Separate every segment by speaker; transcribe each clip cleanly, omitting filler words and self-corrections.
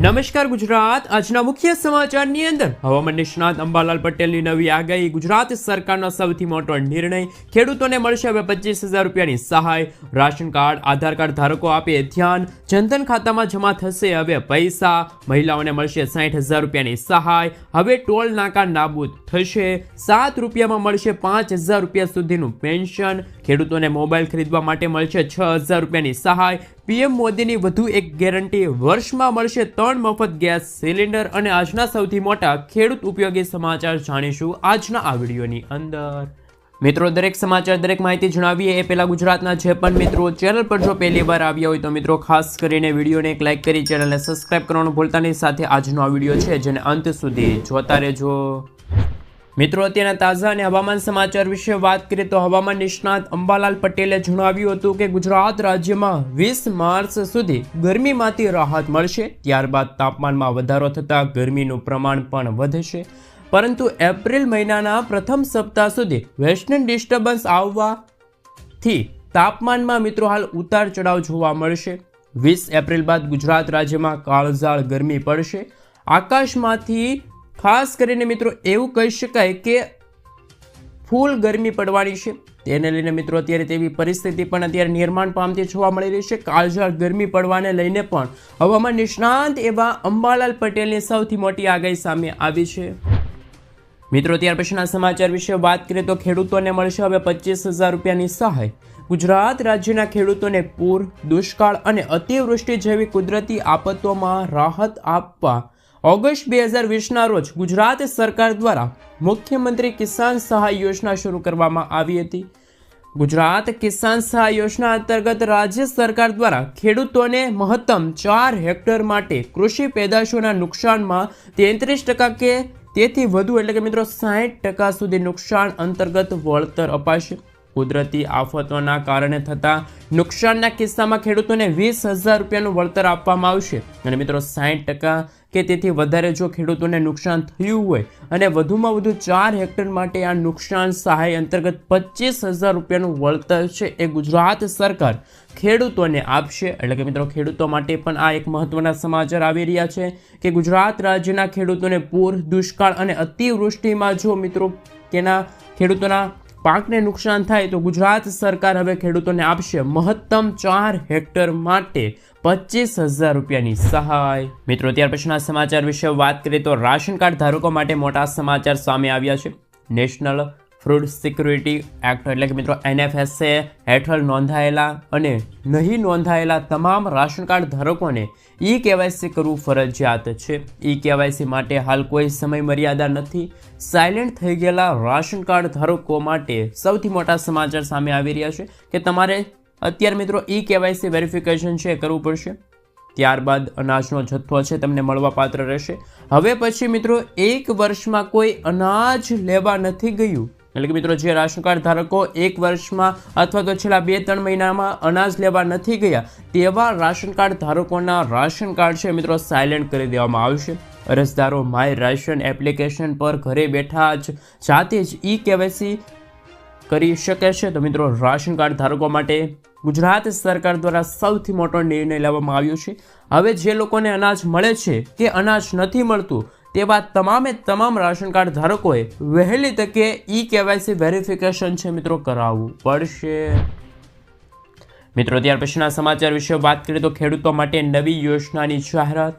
Speaker 1: નમસ્કાર ગુજરાત। આજના મુખ્ય સમાચારની અંદર હવામાન નિષ્ણાત અંબાલાલ પટેલની નવી આગાહી। ગુજરાત સરકારનો સૌથી મોટો નિર્ણય, ખેડૂતોને મળશે હવે 25,000 રૂપિયાની સહાય। રાશન કાર્ડ, આધાર કાર્ડ ધારકો આપે ધ્યાન, જનધન ખાતામાં જમા થશે હવે પૈસા। મહિલાઓને મળશે 60,000 રૂપિયાની સહાય। હવે ટોલ નાકા નાબૂદ થશે। 7 રૂપિયામાં મળશે 5,000 રૂપિયા સુધીનું પેન્શન। ખેડૂતોને મોબાઈલ ખરીદવા માટે મળશે 6,000 રૂપિયાની સહાય। પીએમ મોદીની વધુ એક ગેરંટી, વર્ષમાં મળશે 3 મફત ગેસ સિલિન્ડર। અને આજના સૌથી મોટા ખેડૂત ઉપયોગી સમાચાર જાણીશું આજના આ વિડીયોની અંદર। મિત્રો, દરેક સમાચાર, દરેક માહિતી જણાવીએ એ પહેલા ગુજરાતના જે પણ મિત્રો ચેનલ પર જો પહેલી વાર આવ્યા હોય તો મિત્રો ખાસ કરીને વિડીયોને એક લાઇક કરી ચેનલને સબસ્ક્રાઇબ કરવાનું ભૂલતા નહીં। સાથે આજનો આ વિડીયો છે જેને અંત સુધી જોતા રહેજો। મિત્રો, અત્યારના તાજા અને હવામાન સમાચાર વિશે વાત કરીએ તો હવામાન નિષ્ણાત અંબાલાલ પટેલે જણાવ્યું હતું કે ગુજરાત રાજ્યમાં 20 માર્ચ સુધી ગરમીમાંથી રાહત મળશે। ત્યારબાદ તાપમાનમાં વધારો થતાં ગરમીનું પ્રમાણ પણ વધશે, પરંતુ એપ્રિલ મહિનાના પ્રથમ સપ્તાહ સુધી વેસ્ટર્ન ડિસ્ટર્બન્સ આવવાથી તાપમાનમાં મિત્રો હાલ ઉતાર ચઢાવ જોવા મળશે। 20 એપ્રિલ બાદ ગુજરાત રાજ્યમાં કાળઝાળ ગરમી પડશે। આકાશમાંથી ખાસ કરીને મિત્રો એવું કહી શકાય કે ફૂલ ગરમી પડવાની છે। તેને લઈને મિત્રો અત્યારે તેવી પરિસ્થિતિ પણ અત્યારે નિર્માણ પામતી જોવા મળી રહી છે। કાળઝાળ ગરમી પડવાને લઈને પણ હવામાન નિષ્ણાંત એવા અંબાલાલ પટેલની સૌથી મોટી આગાહી સામે આવી છે। મિત્રો, ત્યાર પછીના સમાચાર વિશે વાત કરીએ તો ખેડૂતોને મળશે હવે 25,000 રૂપિયાની સહાય। ગુજરાત રાજ્યના ખેડૂતોને પૂર, દુષ્કાળ અને અતિવૃષ્ટિ જેવી કુદરતી આફતોમાં રાહત આપવા ઓગસ્ટ 2020ના રોજ ગુજરાત સરકાર દ્વારા મુખ્યમંત્રી કિસાન સહાય યોજના શરૂ કરવામાં આવી હતી। ગુજરાત કિસાન સહાય યોજના અંતર્ગત રાજ્ય સરકાર દ્વારા ખેડૂતોને મહત્તમ 4 હેક્ટર માટે કૃષિ પેદાશોના નુકસાનમાં 33% કે તેથી વધુ એટલે કે મિત્રો 60% સુધી નુકસાન અંતર્ગત વળતર અપાશે। કુદરતી આફતોના કારણે થતા નુકસાનના કિસ્સામાં ખેડૂતોને 20,000 રૂપિયાનું વળતર આપવામાં આવશે। અને મિત્રો 60% કે તેથી વધારે જો ખેડૂતોને નુકસાન થયું હોય અને વધુમાં વધુ 4 હેક્ટર માટે આ નુકસાન સહાય અંતર્ગત 25,000 રૂપિયાનું વળતર છે એ ગુજરાત સરકાર ખેડૂતોને આપશે। એટલે કે મિત્રો ખેડૂતો માટે પણ આ એક મહત્વના સમાચાર આવી રહ્યા છે કે ગુજરાત રાજ્યના ખેડૂતોને પૂર, દુષ્કાળ અને અતિવૃષ્ટિમાં જો મિત્રો તેના ખેડૂતોના પાકને નુકસાન થાય તો ગુજરાત સરકાર હવે ખેડૂતોને આપશે મહત્તમ 4 હેક્ટર માટે 25,000 રૂપિયાની સહાય। મિત્રો, ત્યાર પછીના સમાચાર વિશે વાત કરીએ તો રાશન કાર્ડ ધારકો માટે મોટા સમાચાર સામે આવ્યા છે। નેશનલ ફૂડ સિક્યુરિટી એક્ટ એટલે કે મિત્રો NFSA હેઠળ નોંધાયેલા અને નહીં નોંધાયેલા તમામ રાશન કાર્ડ ધારકોને KYC કરવું ફરજિયાત છે। KYC માટે હાલ કોઈ સમય મર્યાદા નથી। સાયલેન્ટ થઈ ગયેલા રાશન કાર્ડ ધારકો માટે સૌથી મોટા સમાચાર સામે આવી રહ્યા છે કે તમારે અત્યારે મિત્રો KYC વેરિફિકેશન છે કરવું પડશે। ત્યારબાદ અનાજનો જથ્થો છે તમને મળવાપાત્ર રહેશે। હવે પછી મિત્રો 1 વર્ષમાં કોઈ અનાજ લેવા નથી ગયું એટલે કે મિત્રો જે રાશન કાર્ડ ધારકો 1 વર્ષમાં અથવા તો છેલ્લા 2-3 મહિનામાં અનાજ લેવા નથી ગયા તેવા રાશન કાર્ડ ધારકોના રાશન કાર્ડ છે મિત્રો સાયલેન્ટ કરી દેવામાં આવશે। અરજદારો માય રાશન એપ્લિકેશન પર ઘરે બેઠા જ જાતે જ KYC કરી શકે છે। તો મિત્રો રાશન કાર્ડ ધારકો માટે ગુજરાત સરકાર દ્વારા સૌથી મોટો નિર્ણય લેવામાં આવ્યો છે। હવે જે લોકોને અનાજ મળે છે કે અનાજ નથી મળતું તેવા તમામ રાશન કાર્ડ ધારકોએ વહેલી તકે KYC વેરિફિકેશન છે મિત્રો કરાવવું પડશે। મિત્રો, ત્યાર પછીના સમાચાર વિશે વાત કરીએ તો ખેડૂતો માટે નવી યોજનાની જાહેરાત।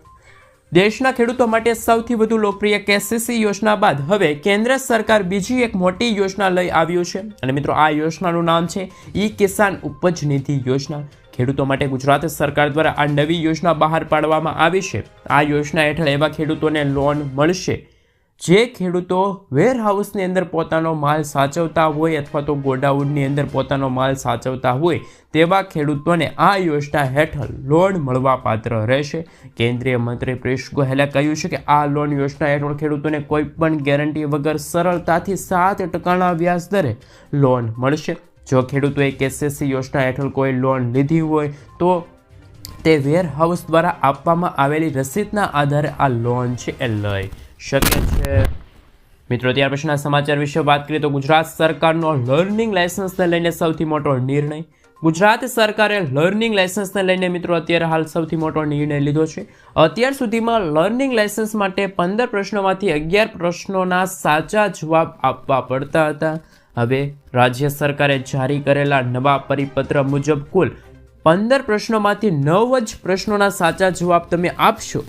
Speaker 1: દેશના ખેડૂતો માટે સૌથી વધુ લોકપ્રિય KCC યોજના બાદ હવે કેન્દ્ર સરકાર બીજી એક મોટી યોજના લઈ આવ્યું છે અને મિત્રો આ યોજનાનું નામ છે કિસાન ઉપજ નિધિ યોજના। ખેડૂતો માટે ગુજરાત સરકાર દ્વારા આ નવી યોજના બહાર પાડવામાં આવી છે। આ યોજના હેઠળ એવા ખેડૂતોને લોન મળશે જે ખેડૂતો વેરહાઉસની અંદર પોતાનો માલ સાચવતા હોય અથવા તો ગોડાઉનની અંદર પોતાનો માલ સાચવતા હોય તેવા ખેડૂતોને આ યોજના હેઠળ લોન મળવાપાત્ર રહેશે। કેન્દ્રીય મંત્રી પિયુષ ગોયલે કહ્યું છે કે આ લોન યોજના હેઠળ ખેડૂતોને કોઈ પણ ગેરંટી વગર સરળતાથી 7% વ્યાજ દરે લોન મળશે। જો ખેડૂતોએ KCC યોજના હેઠળ કોઈ લોન લીધી હોય તો તે વેરહાઉસ દ્વારા આપવામાં આવેલી રસીદના આધારે આ લોન છે એ લઈ શકે છે। મિત્રો, ત્યાર પછીના સમાચાર વિશે વાત કરીએ તો ગુજરાત સરકારનો લર્નિંગ લાયસન્સને લઈને સૌથી મોટો નિર્ણય। ગુજરાત સરકારે લર્નિંગ લાયસન્સને લઈને મિત્રો અત્યારે હાલ સૌથી મોટો નિર્ણય લીધો છે. અત્યાર સુધીમાં લર્નિંગ લાયસન્સ માટે 15 પ્રશ્નોમાંથી 11 પ્રશ્નોના સાચા જવાબ આપવા પડતા હતા. હવે રાજ્ય સરકારે જારી કરેલા નવા પરિપત્ર મુજબ કુલ 15 પ્રશ્નોમાંથી 9 જ પ્રશ્નોના સાચા જવાબ તમે આપશો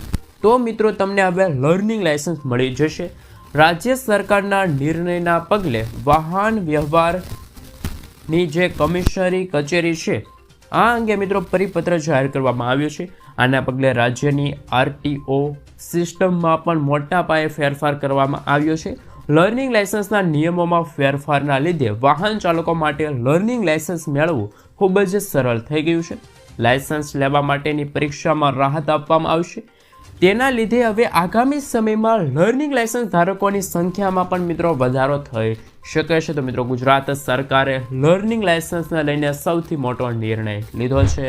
Speaker 1: તો મિત્રો તમને હવે લર્નિંગ લાયસન્સ મળી જશે. રાજ્ય સરકારના નિર્ણયના પગલે વાહન વ્યવહારની જે કમિશનરી કચેરી છે આ અંગે મિત્રો પરિપત્ર જાહેર કરવામાં આવ્યો છે. આના પગલે રાજ્યની RTO સિસ્ટમમાં પણ મોટા પાયે ફેરફાર કરવામાં આવ્યો છે. લર્નિંગ લાયસન્સના નિયમોમાં ફેરફારના લીધે વાહન ચાલકો માટે લર્નિંગ લાયસન્સ મેળવવું ખૂબ જ સરળ થઈ ગયું છે. લાયસન્સ લેવા માટેની પરીક્ષામાં રાહત આપવામાં આવશે. તેના લીધે હવે આગામી સમયમાં લર્નિંગ લાયસન્સ ધારકોની સંખ્યામાં પણ મિત્રો વધારો થઈ શકે છે. તો મિત્રો ગુજરાત સરકારે લર્નિંગ લાયસન્સને લઈને સૌથી મોટો નિર્ણય લીધો છે.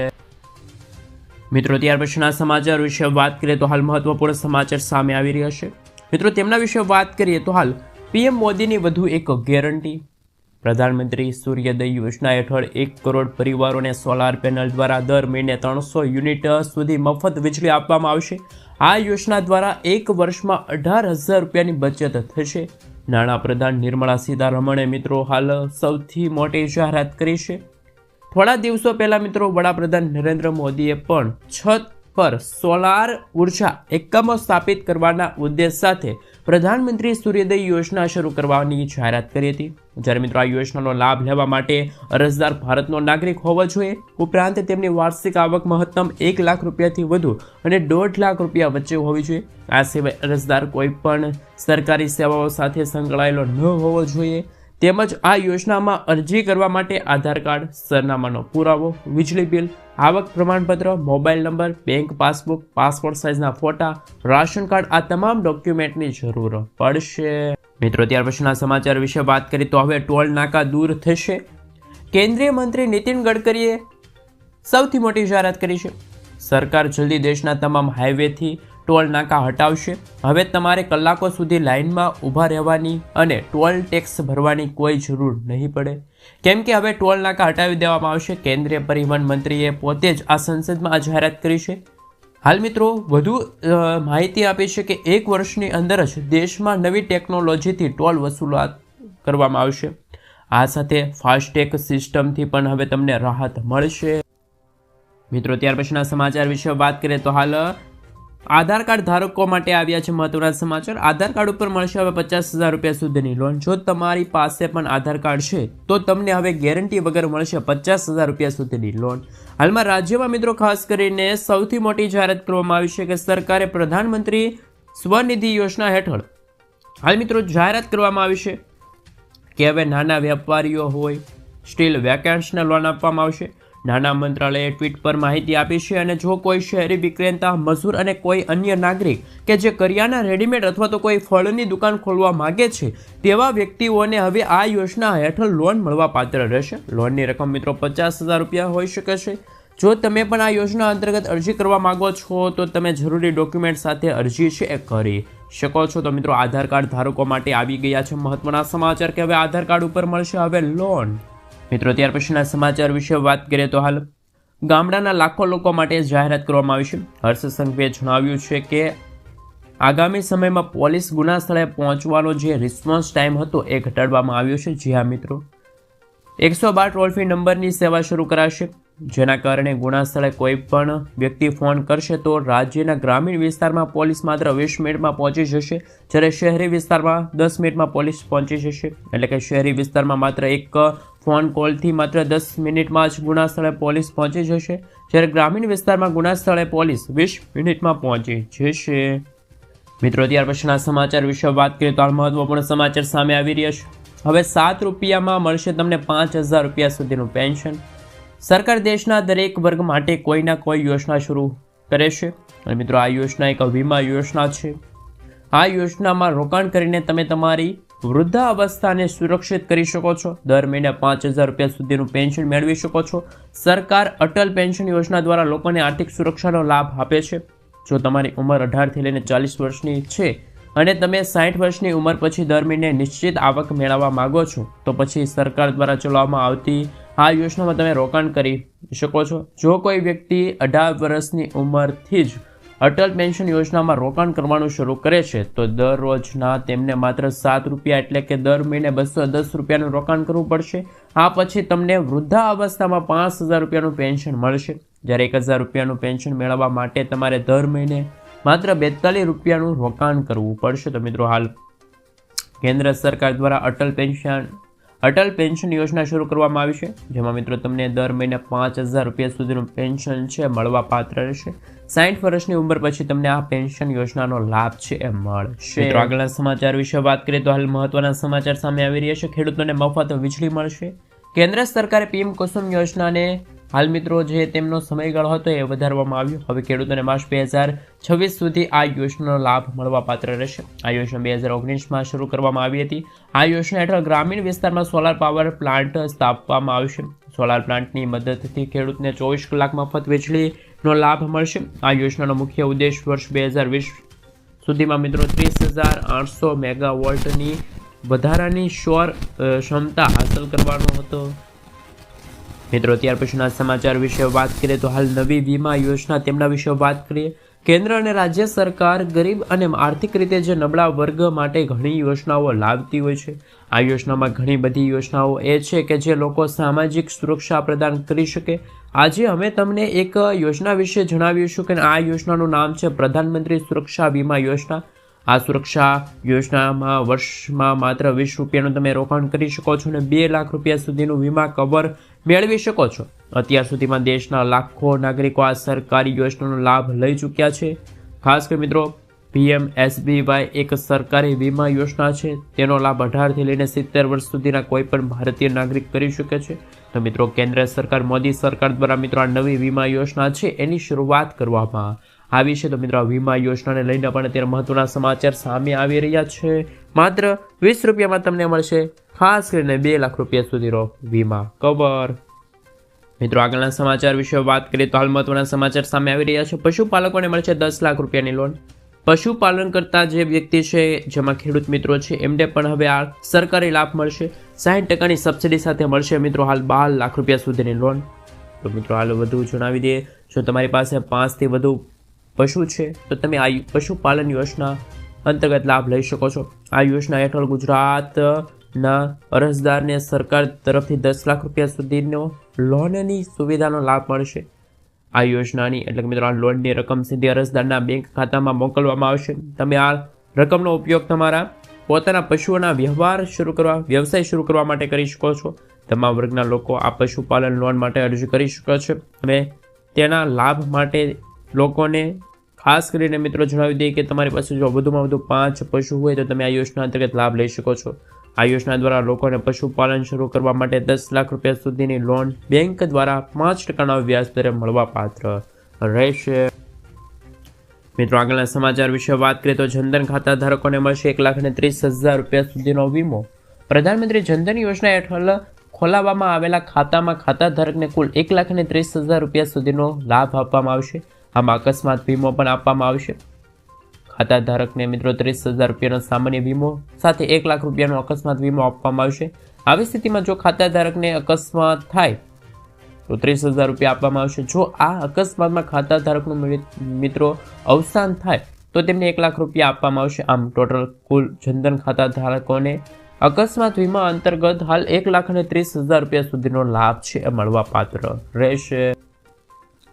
Speaker 1: મિત્રો ત્યાર પછીના સમાચાર વિશે વાત કરીએ તો હાલ મહત્વપૂર્ણ સમાચાર સામે આવી રહ્યા છે. મિત્રો તેમના વિશે વાત કરીએ તો હાલ PM મોદીની વધુ એક ગેરંટી. પ્રધાનમંત્રી સૂર્યોદય યોજના હેઠળ 1 કરોડ પરિવારોને સોલાર પેનલ દ્વારા દર મહિને 300 યુનિટ સુધી મફત વીજળી આપવામાં આવશે. આ યોજના દ્વારા એક વર્ષમાં 18,000 રૂપિયાની બચત થશે. નાણાપ્રધાન નિર્મલા સીતારમણે મિત્રો હાલ સૌથી મોટી જાહેરાત કરી છે. થોડા દિવસો પહેલા મિત્રો વડાપ્રધાન નરેન્દ્ર મોદીએ પણ છત પર સોલાર ઉર્જા એકમો સ્થાપિત કરવાના ઉદ્દેશ સાથે પ્રધાનમંત્રી સૂર્યોદય યોજના શરૂ કરવાની જાહેરાત કરી હતી. જ્યારે મિત્રો આ યોજનાનો લાભ લેવા માટે અરજદાર ભારતનો નાગરિક હોવો જોઈએ. ઉપરાંત તેમની વાર્ષિક આવક મહત્તમ 1 લાખ રૂપિયાથી વધુ અને 1.5 લાખ રૂપિયા વચ્ચે હોવી જોઈએ. આ સિવાય અરજદાર કોઈ પણ સરકારી સેવાઓ સાથે સંકળાયેલો ન હોવો જોઈએ. તેમજ આ યોજનામાં અરજી કરવા માટે આધાર કાર્ડ, સરનામાનો પુરાવો, વીજળી બિલ, આવક પ્રમાણપત્ર, mobile number, bank passbook, passport સાઇઝના ફોટા, રાશન કાર્ડ આ તમામ ડોક્યુમેન્ટની જરૂર પડશે. મિત્રો ત્યાર પછીના સમાચાર વિશે વાત કરીએ તો હવે ટોલ નાકા દૂર થશે. કેન્દ્રીય મંત્રી નીતિન ગડકરીએ સૌથી મોટી જાહેરાત કરી છે. સરકાર જલ્દી દેશના તમામ હાઈવેથી ટોલ નાકા હટાવશે. હવે તમારે કલાકો સુધી લાઇનમાં ઊભા રહેવાની અને ટોલ ટેક્સ ભરવાની કોઈ જરૂર નહીં પડે, કેમ કે હવે ટોલ નાકા હટાવી દેવામાં આવશે. કેન્દ્રીય પરિવહન મંત્રીએ પોતે જ આ સંસદમાં આ જાહેરાત કરી છે. હાલ મિત્રો વધુ માહિતી આપી છે કે 1 વર્ષની અંદર જ દેશમાં નવી ટેકનોલોજીથી ટોલ વસૂલાત કરવામાં આવશે. આ સાથે ફાસ્ટેગ સિસ્ટમથી પણ હવે તમને રાહત મળશે. મિત્રો ત્યાર પછીના સમાચાર વિશે વાત કરીએ તો હાલ આધાર કાર્ડ ધારકો માટે આવ્યા છે મહત્વના સમાચાર. આધાર કાર્ડ ઉપર મળશે હવે 50,000 રૂપિયા સુધીની લોન. જો તમારી પાસે પણ આધાર કાર્ડ છે તો તમને હવે ગેરંટી વગર મળશે 50,000 રૂપિયા સુધીની લોન. હાલમાં રાજ્યમાં મિત્રો ખાસ કરીને સૌથી મોટી જાહેરાત કરવામાં આવી છે કે સરકારે પ્રધાનમંત્રી સ્વનિધિ યોજના હેઠળ હાલ મિત્રો જાહેરાત કરવામાં આવી છે કે હવે નાના વેપારીઓ હોય, સ્ટીલ વેકેન્ટ્સને લોન આપવામાં આવશે. નાણા મંત્રાલયે ટ્વીટ પર માહિતી આપી છે. અને જો કોઈ શહેરી વિક્રેતા, મજૂર અને કોઈ અન્ય નાગરિક કે જે કરિયાના, રેડીમેડ અથવા તો કોઈ ફળની દુકાન ખોલવા માંગે છે તેવા વ્યક્તિઓને હવે આ યોજના હેઠળ લોન મળવા પાત્ર રહેશે. લોનની રકમ મિત્રો 50,000 રૂપિયા હોઈ શકે છે. જો તમે પણ આ યોજના અંતર્ગત અરજી કરવા માંગો છો તો તમે જરૂરી ડોક્યુમેન્ટ સાથે અરજી છે એ કરી શકો છો. તો મિત્રો આધાર કાર્ડ ધારકો માટે આવી ગયા છે મહત્વના સમાચાર કે હવે આધાર કાર્ડ ઉપર મળશે હવે લોન. મિત્રો ત્યાર પછીના સમાચાર વિશે વાત કરીએ તો હાલ ગામડાના લાખો લોકો માટે જાહેરાત કરવામાં આવી છે. હર્ષ સંઘવીએ જણાવ્યું છે કે આગામી સમયમાં પોલીસ ગુના સ્થળે પહોંચવાનો જે રિસ્પોન્સ ટાઈમ હતો એ ઘટાડવામાં આવ્યો છે. જી હા મિત્રો, 112 ટોલ ફ્રી નંબરની સેવા શરૂ કરાશે, જેના કારણે ગુના સ્થળે કોઈ પણ વ્યક્તિ ફોન કરશે તો રાજ્યના ગ્રામીણ વિસ્તારમાં પોલીસ માત્ર 20 મિનિટમાં પહોંચી જશે, જ્યારે શહેરી વિસ્તારમાં 10 મિનિટમાં પોલીસ પહોંચી જશે. એટલે કે શહેરી વિસ્તારમાં માત્ર એક ફોન કોલથી માત્ર 10 મિનિટમાં જ ગુના સ્થળે પોલીસ પહોંચી જશે, જ્યારે ગ્રામીણ વિસ્તારમાં ગુના સ્થળે પોલીસ 20 મિનિટમાં પહોંચી જશે. મિત્રો ત્યાર પછીના સમાચાર વિશે વાત કરીએ તો હાલ મહત્વપૂર્ણ સમાચાર સામે આવી રહ્યા છે. હવે 7 રૂપિયામાં મળશે તમને 5,000 રૂપિયા સુધીનું પેન્શન. સરકાર દેશના દરેક વર્ગ માટે કોઈના કોઈ યોજના શરૂ કરે છે. અને મિત્રો આ યોજના એક વીમા યોજના છે. આ યોજનામાં રોકાણ કરીને તમે તમારી વૃદ્ધાવસ્થાને સુરક્ષિત કરી શકો છો. દર મહિને 5,000 રૂપિયા સુધીનું પેન્શન મેળવી શકો છો. સરકાર અટલ પેન્શન યોજના દ્વારા લોકોને આર્થિક સુરક્ષાનો લાભ આપે છે. જો તમારી ઉંમર 18થી લઈને 40 વર્ષની છે અને તમે 60 વર્ષની ઉંમર પછી દર મહિને નિશ્ચિત આવક મેળવવા માંગો છો તો પછી સરકાર દ્વારા ચલાવવામાં આવતી આ યોજનામાં તમે રોકાણ કરી શકો છો. જો કોઈ વ્યક્તિ 18 વર્ષની ઉંમરથી જ અટલ પેન્શન યોજનામાં રોકાણ કરવાનું શરૂ કરે છે તો દરરોજના તેમને માત્ર ₹7 એટલે કે દર મહિને ₹210 રોકાણ કરવું પડશે. આ પછી તમને વૃદ્ધાવસ્થામાં ₹5000 પેન્શન મળશે. જ્યારે ₹1000 પેન્શન મેળવવા માટે તમારે દર મહિને માત્ર ₹42 રોકાણ કરવું પડશે. તો મિત્રો હાલ કેન્દ્ર સરકાર દ્વારા અટલ પેન્શન યોજના શરૂ કરવામાં આવી છે, જેમાં મિત્રો તમને દર મહિને ₹5000 સુધીનું પેન્શન છે મળવા પાત્ર રહેશે. 60 વર્ષની ઉંમર પછી તમને આ પેન્શન યોજનાનો લાભ છે એ મળશે. મિત્રો આગળના સમાચાર વિશે વાત કરીએ તો હાલ મહત્વના સમાચાર સામે આવી રહ્યા છે. ખેડૂતોને મફત વીજળી મળશે. કેન્દ્ર સરકારે પીએમ કુસુમ યોજનાને હાલ મિત્રો જે તેમનો સમયગાળો હતો એ વધારવામાં આવ્યો. હવે ખેડૂતોને માર્ચ 2026 સુધી આ યોજનાનો લાભ મળવા પાત્ર રહેશે. આ યોજના 2019માં શરૂ કરવામાં આવી હતી. આ યોજના હેઠળ ગ્રામીણ વિસ્તારમાં સોલાર પાવર પ્લાન્ટ સ્થાપવામાં આવશે. સોલાર પ્લાન્ટની મદદથી ખેડૂતને 24 કલાક મફત વીજળીનો લાભ મળશે. આ યોજનાનો મુખ્ય ઉદ્દેશ વર્ષ 2020 સુધીમાં મિત્રો 30,800 મેગાવોલ્ટની વધારાની સૌર ક્ષમતા હાંસલ કરવાનો હતો. મિત્રો ત્યાર પછીના સમાચાર વિશે વાત કરીએ તો હાલ નવી વીમા યોજના તેમના વિશે વાત કરીએ. કેન્દ્ર અને રાજ્ય સરકાર ગરીબ અને આર્થિક રીતે જે નબળા વર્ગ માટે ઘણી યોજનાઓ લાવતી હોય છે. આ યોજનામાં ઘણી બધી યોજનાઓ એ છે કે જે લોકો સામાજિક સુરક્ષા પ્રદાન કરી શકે. આજે અમે તમને એક યોજના વિશે જણાવીશું કે આ યોજનાનું નામ છે પ્રધાનમંત્રી સુરક્ષા વીમા યોજના. આ સુરક્ષા યોજનામાં વર્ષમાં માત્ર ₹20 તમે રોકાણ કરી શકો છો અને ₹2 લાખ સુધીનું વીમા કવર મેળવી શકો છો. અત્યાર સુધીમાં દેશના લાખો નાગરિકો આ સરકારી યોજનાનો લાભ લઈ ચૂક્યા છે. ખાસ કરી મિત્રો PMSBY એક સરકારી વીમા યોજના છે. તેનો લાભ 18 થી લઈને 70 વર્ષ સુધીના કોઈ પણ ભારતીય નાગરિક કરી શકે છે. તો મિત્રો કેન્દ્ર સરકાર મોદી સરકાર દ્વારા મિત્રો આ નવી વીમા યોજના છે એની શરૂઆત કરવામાં આવી છે. તો મિત્રો આ વીમા યોજનાને લઈને પણ અત્યારે મહત્વના સમાચાર સામે આવી રહ્યા છે. માત્ર ₹20 તમને મળશે ખાસ કરીને ₹2 લાખ સુધીનો વીમા કવર. મિત્રો આગળના સમાચાર વિશે વાત કરીએ તો હાલ મહત્વના સમાચાર સામે આવી રહ્યા છે. પશુપાલકોને મળશે ₹10 લાખની લોન. પશુપાલન કરતા જે વ્યક્તિ છે જેમાં ખેડૂત મિત્રો છે એમને પણ હવે આ સરકારી લાભ મળશે. 60% સબસિડી સાથે મળશે મિત્રો હાલ ₹12 લાખ સુધીની લોન. તો મિત્રો હાલ વધુ જણાવી દઈએ, જો તમારી પાસે 5 થી વધુ પશુ છે તો તમે આ પશુપાલન યોજના અંતર્ગત લાભ લઈ શકો છો. આ યોજના હેઠળ ગુજરાતના અરજદારને સરકાર તરફથી ₹10 લાખ સુધીનો લોનની સુવિધાનો લાભ મળશે. આ યોજનાની એટલે કે મિત્રો આ લોનની રકમ સીધી અરજદારના બેંક ખાતામાં મોકલવામાં આવશે. તમે આ રકમનો ઉપયોગ તમારા પોતાના પશુઓના વ્યવસાય શરૂ કરવા માટે કરી શકો છો. તમામ વર્ગના લોકો આ પશુપાલન લોન માટે અરજી કરી શકો છો. અને તેના લાભ માટે લોકોને ખાસ કરીને મિત્રો જણાવી દઈએ કે તમારી પાસે જો વધુમાં વધુ 5 પશુ હોય તો તમે આ યોજના અંતર્ગત લાભ લઈ શકો છો. આ યોજના દ્વારા લોકોને પશુપાલન શરૂ કરવા માટે ₹10 લાખ સુધીની લોન બેંક દ્વારા 5% વ્યાજ દરે મળવા પાત્ર રહેશે. મિત્રો આગળના સમાચાર વિશે વાત કરીએ તો જનધન ખાતા ધારકોને મળશે ₹1,30,000 સુધીનો વીમો. પ્રધાનમંત્રી જનધન યોજના હેઠળ ખોલાવવામાં આવેલા ખાતામાં ખાતા ધારકને કુલ ₹1,30,000 સુધીનો લાભ આપવામાં આવશે. આમાં અકસ્માત વીમો પણ આપવામાં આવશે. ખાતા ધારકને મિત્રો ₹30,000 સામાન્ય વીમો સાથે ₹1 લાખ અકસ્માત વીમો આપવામાં આવશે. આવી સ્થિતિમાં જો ખાતા ધારકને અકસ્માત થાય તો ₹30,000 આપવામાં આવશે. જો આ અકસ્માતમાં ખાતા ધારકનું મિત્રો અવસાન થાય તો તેમને ₹1 લાખ આપવામાં આવશે. આમ ટોટલ કુલ જનધન ખાતા ધારકોને અકસ્માત વીમા અંતર્ગત હાલ ₹1,30,000 સુધીનો લાભ છે એ મળવા પાત્ર રહેશે.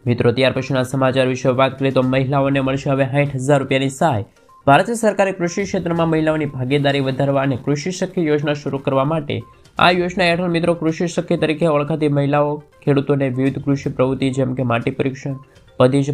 Speaker 1: મિત્રો ત્યાર પછીના સમાચાર વિશે વાત કરીએ તો મહિલાઓને મળશે હવે ₹60,000ની સહાય. ભારત સરકારે કૃષિ ક્ષેત્રમાં મહિલાઓની ભાગીદારી વધારવા અને કૃષિ સખી યોજના શરૂ કરવા માટે આ યોજના હેઠળ મિત્રો કૃષિ સખી તરીકે ઓળખાતી મહિલાઓ ખેડૂતોને વિવિધ કૃષિ પ્રવૃત્તિ જેમ કે માટી પરીક્ષણ, બધી જ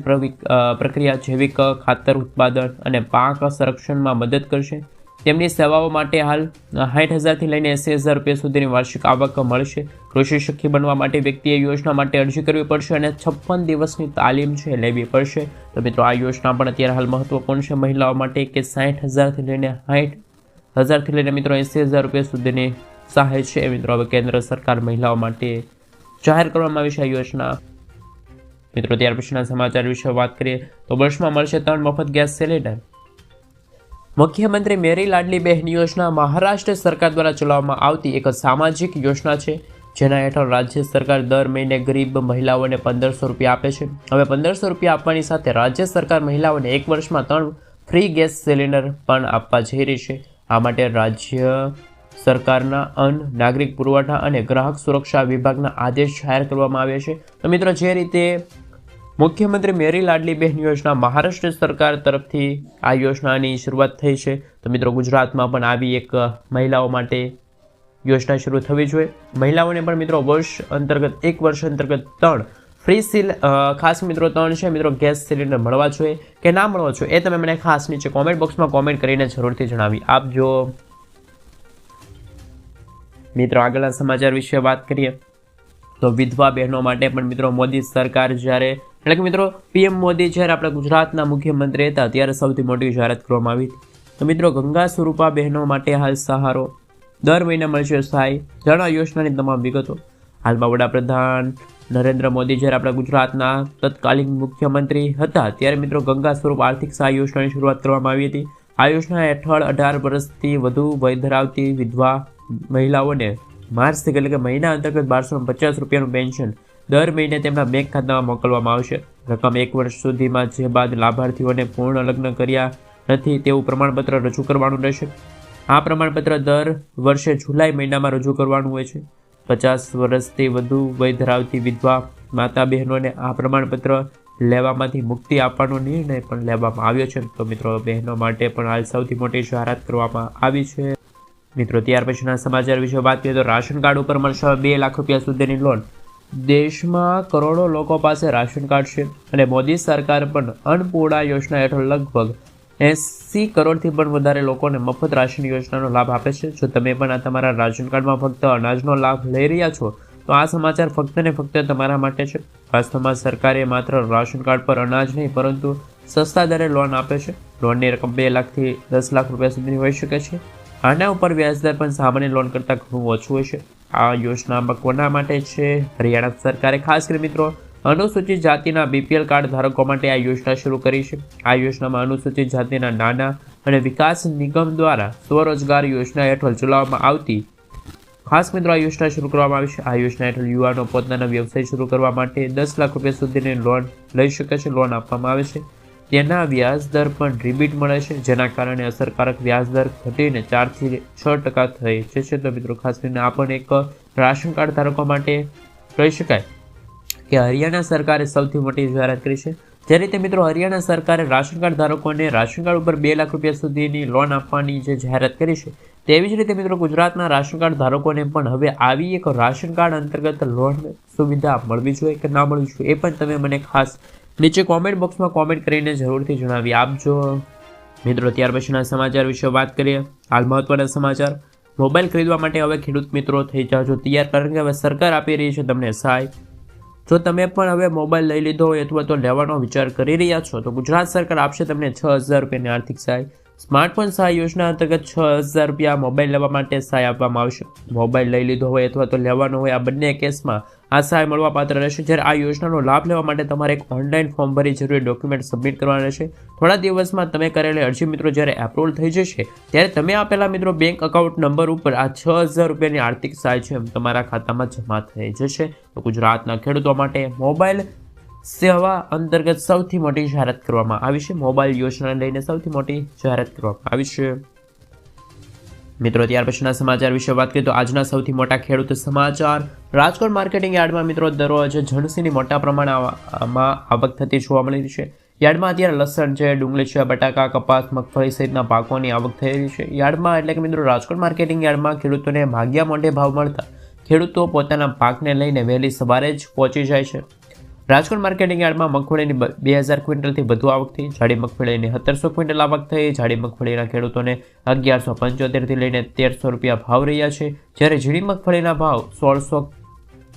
Speaker 1: પ્રક્રિયા, જૈવિક ખાતર ઉત્પાદન અને પાક સંરક્ષણમાં મદદ કરશે. તેમની સેવાઓ માટે હાલ 60,000થી લઈને 80,000 સુધીની વાર્ષિક આવક મળશે. કૃષિ સખી બનવા માટે વ્યક્તિએ યોજના માટે અરજી કરવી પડશે અને 56 દિવસની તાલીમ છે લેવી પડશે. તો મિત્રો આ યોજના પણ અત્યારે હાલ મહત્વપૂર્ણ છે મહિલાઓ માટે કે 60,000થી લઈને મિત્રો 80,000 સુધીની સહાય છે. મિત્રો હવે કેન્દ્ર સરકાર મહિલાઓ માટે જાહેર કરવામાં આવી છે આ યોજના. મિત્રો ત્યાર પછીના સમાચાર વિશે વાત કરીએ તો વર્ષમાં મળશે 3 મફત ગેસ સિલિન્ડર. મુખ્યમંત્રી મેરી લાડલી બહેન યોજના મહારાષ્ટ્ર સરકાર દ્વારા ચલાવવામાં આવતી એક સામાજિક યોજના છે. જેના હેઠળ રાજ્ય સરકાર દર મહિને ગરીબ મહિલાઓને 1500 રૂપિયા આપે છે. હવે 1500 રૂપિયા આપવાની સાથે રાજ્ય સરકાર મહિલાઓને 1 વર્ષમાં 3 ફ્રી ગેસ સિલિન્ડર પણ આપવા જઈ રહી છે. આ માટે રાજ્ય સરકારના અન્ન, નાગરિક પુરવઠા અને ગ્રાહક સુરક્ષા વિભાગના આદેશ જાહેર કરવામાં આવ્યા છે. તો મિત્રો, જે રીતે મુખ્યમંત્રી મેરી લાડલી બહેન યોજના મહારાષ્ટ્ર સરકાર તરફથી આ યોજનાની શરૂઆત થઈ છે, તો મિત્રો ગુજરાતમાં પણ આવી એક મહિલાઓ માટે યોજના શરૂ થવી જોઈએ. મહિલાઓને પણ મિત્રો એક વર્ષ અંતર્ગત 3 ફ્રી ખાસ મિત્રો 3 છે મિત્રો ગેસ સિલિન્ડર મળવા જોઈએ કે ના મળવા જોઈએ, એ તમે મને ખાસ નીચે કોમેન્ટ બોક્સમાં કોમેન્ટ કરીને જરૂરથી જણાવી આપજો. મિત્રો, આગળના સમાચાર વિશે વાત કરીએ તો વિધવા બહેનો માટે પણ મિત્રો મોદી સરકાર જ્યારે એટલે કે મિત્રો પીએમ મોદી જ્યારે આપણા ગુજરાતના મુખ્યમંત્રી હતા ત્યારે સૌથી મોટી જાહેરાત કરવામાં આવી હતી. તો મિત્રો, ગંગા સ્વરૂપા બહેનો માટે હાલ સહારો, દર મહિને મળશે સહાય. જાણો યોજનાની તમામ વિગતો. હાલમાં વડાપ્રધાન નરેન્દ્ર મોદી જ્યારે આપણા ગુજરાતના તત્કાલીન મુખ્યમંત્રી હતા ત્યારે મિત્રો ગંગા સ્વરૂપ આર્થિક સહાય યોજનાની શરૂઆત કરવામાં આવી હતી. આ યોજના હેઠળ 18 વર્ષથી વધુ વય ધરાવતી વિધવા મહિલાઓને માર્ચથી એટલે કે મહિના અંતર્ગત 1250 રૂપિયાનું પેન્શન દર મહિને તેમના બેંક ખાતામાં મોકલવામાં આવશે. રકમ 1 વર્ષ સુધીમાં જે બાદ લાભાર્થીઓને પૂર્ણ લગ્ન કર્યા નથી તેવું પ્રમાણપત્ર રજૂ કરવાનું રહેશે. આ પ્રમાણપત્ર દર વર્ષે જુલાઈ મહિનામાં રજૂ કરવાનું હોય છે. 50 વર્ષથી વધુ વય ધરાવતી વિધવા માતા બહેનોને આ પ્રમાણપત્ર લેવામાંથી મુક્તિ આપવાનો નિર્ણય પણ લેવામાં આવ્યો છે. તો મિત્રો, બહેનો માટે પણ હાલ સૌથી મોટી જાહેરાત કરવામાં આવી છે. મિત્રો, ત્યાર પછીના સમાચાર વિશે વાત કરીએ તો રાશન કાર્ડ ઉપર મળશે 2 લાખ રૂપિયા સુધીની લોન. દેશમાં કરોડો લોકો પાસે રાશન કાર્ડ છે અને મોદી સરકાર પણ અન્નપૂર્ણા યોજના હેઠળ લગભગ 80 કરોડથી પણ વધારે લોકોને મફત રાશન યોજનાનો લાભ આપે છે. જો તમે પણ આ તમારા રાશન કાર્ડમાં ફક્ત અનાજનો લાભ લઈ રહ્યા છો તો આ સમાચાર ફક્ત ને ફક્ત તમારા માટે છે. વાસ્તવમાં સરકારે માત્ર રાશન કાર્ડ પર અનાજ નહીં પરંતુ સસ્તા દરે લોન આપે છે. લોનની રકમ 2 લાખથી 10 લાખ રૂપિયા સુધીની હોઈ શકે છે. આના ઉપર વ્યાજદર પણ સામાન્ય લોન કરતાં ઘણું ઓછું હોય છે. આ યોજનામાં કોના માટે છે? હરિયાણા સરકારે ખાસ કરી મિત્રો અનુસૂચિત જાતિના બીપીએલ કાર્ડ ધારકો માટે આ યોજના શરૂ કરી છે. આ યોજનામાં અનુસૂચિત જાતિના નાના અને વિકાસ નિગમ દ્વારા સ્વરોજગાર યોજના હેઠળ ચલાવવામાં આવતી ખાસ મિત્રો આ યોજના શરૂ કરવામાં આવી છે. આ યોજના હેઠળ યુવાનો પોતાના વ્યવસાય શરૂ કરવા માટે 10 લાખ રૂપિયા સુધીની લોન લઈ શકે છે. લોન આપવામાં આવે છે. તેના વ્યાજ દર પણ રિબીટ મળે છે, જેના કારણે અસરકારક વ્યાજ દર ઘટીને 4 થી 6% થઈ જશે. તો મિત્રો, ખાસ કરીને આ પણ એક રાશન કાર્ડ ધારકો માટે કહી શકાય કે હરિયાણા સરકારે સૌથી મોટી જાહેરાત કરી છે. જે રીતે મિત્રો હરિયાણા સરકારે રાશન કાર્ડ ધારકોને રાશન કાર્ડ ઉપર 2 લાખ રૂપિયા સુધીની લોન આપવાની જે જાહેરાત કરી છે, તેવી જ રીતે મિત્રો ગુજરાતના રાશન કાર્ડ ધારકોને પણ હવે આવી એક રાશન કાર્ડ અંતર્ગત લોન સુવિધા મળવી જોઈએ કે ના મળવી જોઈએ, એ પણ તમે મને ખાસ નીચે કોમેન્ટ બોક્સમાં કોમેન્ટ કરીને જરૂરથી જણાવી આપજો. મિત્રો, ત્યાર પછીના સમાચાર વિશે વાત કરીએ. હાલ મહત્વના સમાચાર. મોબાઈલ ખરીદવા માટે હવે ખેડૂત મિત્રો થઈ જાજો તૈયાર, કારણ કે હવે સરકાર આપી રહી છે તમને સહાય. જો તમે પણ હવે મોબાઈલ લઈ લીધો હોય અથવા તો લેવાનો વિચાર કરી રહ્યા છો તો ગુજરાત સરકાર આપશે તમને 6000 રૂપિયાની આર્થિક સહાય. સ્માર્ટફોન સહાય યોજના અંતર્ગત 6000 રૂપિયા મોબાઈલ લેવા માટે સહાય આપવામાં આવશે. મોબાઈલ લઈ લીધો હોય અથવા તો લેવાનો હોય, આ બંને કેસમાં આ સહાય મળવા પાત્ર રહેશે. જ્યારે આ યોજનાનો લાભ લેવા માટે તમારે એક ઓનલાઈન ફોર્મ ભરી જરૂરી ડોક્યુમેન્ટ સબમિટ કરવાના રહેશે. થોડા દિવસમાં તમે કરેલી અરજી મિત્રો જ્યારે એપ્રુવલ થઈ જશે ત્યારે તમે આપેલા મિત્રો બેંક અકાઉન્ટ નંબર ઉપર આ 6000 રૂપિયાની આર્થિક સહાય છે તમારા ખાતામાં જમા થઈ જશે. તો ગુજરાતના ખેડૂતો માટે મોબાઈલ સેવા અંતર્ગત સૌથી મોટી જાહેરાત કરવામાં આવી છે. મોબાઈલ યોજનાને લઈને સૌથી મોટી જાહેરાત કરવામાં આવી છે. મિત્રો, ત્યાર પછીના સમાચાર વિશે વાત કરીએ તો આજના સૌથી મોટા ખેડૂત સમાચાર. રાજકોટ માર્કેટિંગ યાર્ડમાં મિત્રો દરરોજ જણસીની મોટા પ્રમાણમાં આવક થતી જોવા મળી રહી છે. યાર્ડમાં અત્યારે લસણ છે, ડુંગળી છે, બટાકા, કપાસ, મગફળી સહિતના પાકોની આવક થઈ રહી છે. યાર્ડમાં એટલે કે મિત્રો રાજકોટ માર્કેટિંગ યાર્ડમાં ખેડૂતોને ભાગ્યા મોઢે ભાવ મળતા ખેડૂતો પોતાના પાકને લઈને વહેલી સવારે જ પહોંચી જાય છે. રાજકોટ માર્કેટિંગ યાર્ડમાં મગફળીની 2000 ક્વિન્ટલથી વધુ આવક થઈ. જાડી મગફળીની 1700 ક્વિન્ટલ આવક થઈ. જાડી મગફળીના ખેડૂતોને 1175થી લઈને 1300 રૂપિયા ભાવ રહ્યા છે, જ્યારે ઝીણી મગફળીના ભાવ 1600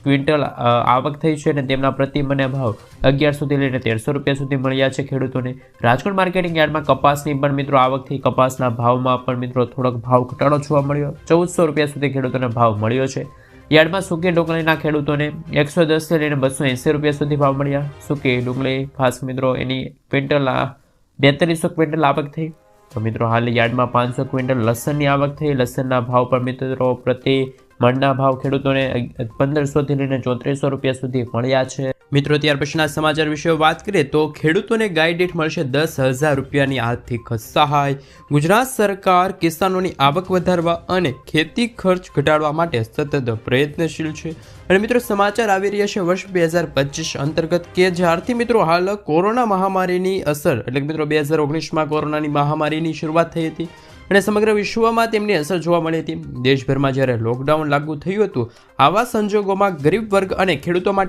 Speaker 1: ક્વિન્ટલ આવક થઈ છે અને તેમના પ્રતિ મને ભાવ 1100થી લઈને 1300 રૂપિયા સુધી મળ્યા છે ખેડૂતોને. રાજકોટ માર્કેટિંગ યાર્ડમાં કપાસની પણ મિત્રો આવક થઈ. કપાસના ભાવમાં પણ મિત્રો થોડોક ભાવ ઘટાડો જોવા મળ્યો. 1400 રૂપિયા સુધી ખેડૂતોને ભાવ મળ્યો છે. યાર્ડમાં સૂકી ડુંગળીના ખેડૂતોને 110થી લઈને 280 રૂપિયા સુધી ભાવ મળ્યા. સૂકી ડુંગળી ખાસ મિત્રો એની ક્વિન્ટલ 4200 ક્વિન્ટલ આવક થઈ. તો મિત્રો હાલ યાર્ડમાં 500 ક્વિન્ટલ લસણની આવક થઈ. લસણના ભાવ પણ મિત્રો પ્રતિ મણના ભાવ ખેડૂતોને 1500 થી લઈને 3400 રૂપિયા સુધી મળ્યા છે. મિત્રો, ત્યાર પછીના સમાચાર વિશે વાત કરીએ તો ખેડૂતોને ગાય દીઠ મળશે 10,000 રૂપિયાની આર્થિક સહાય. ગુજરાત સરકાર કિસાનોની આવક વધારવા અને ખેતી ખર્ચ ઘટાડવા માટે સતત પ્રયત્નશીલ છે. અને મિત્રો, સમાચાર આવી રહ્યા છે વર્ષ 2025 અંતર્ગત કે જ્યારથી મિત્રો હાલ કોરોના મહામારીની અસર એટલે કે મિત્રો 2019માં કોરોનાની મહામારીની શરૂઆત થઈ હતી અને સમગ્ર વિશ્વમાં તેમની અસર જોવા મળી હતી. દેશભરમાં જ્યારે લોકડાઉન લાગુ થયું હતું, આવા સંજોગોમાં ગરીબ વર્ગ અને ખેડૂતો માટે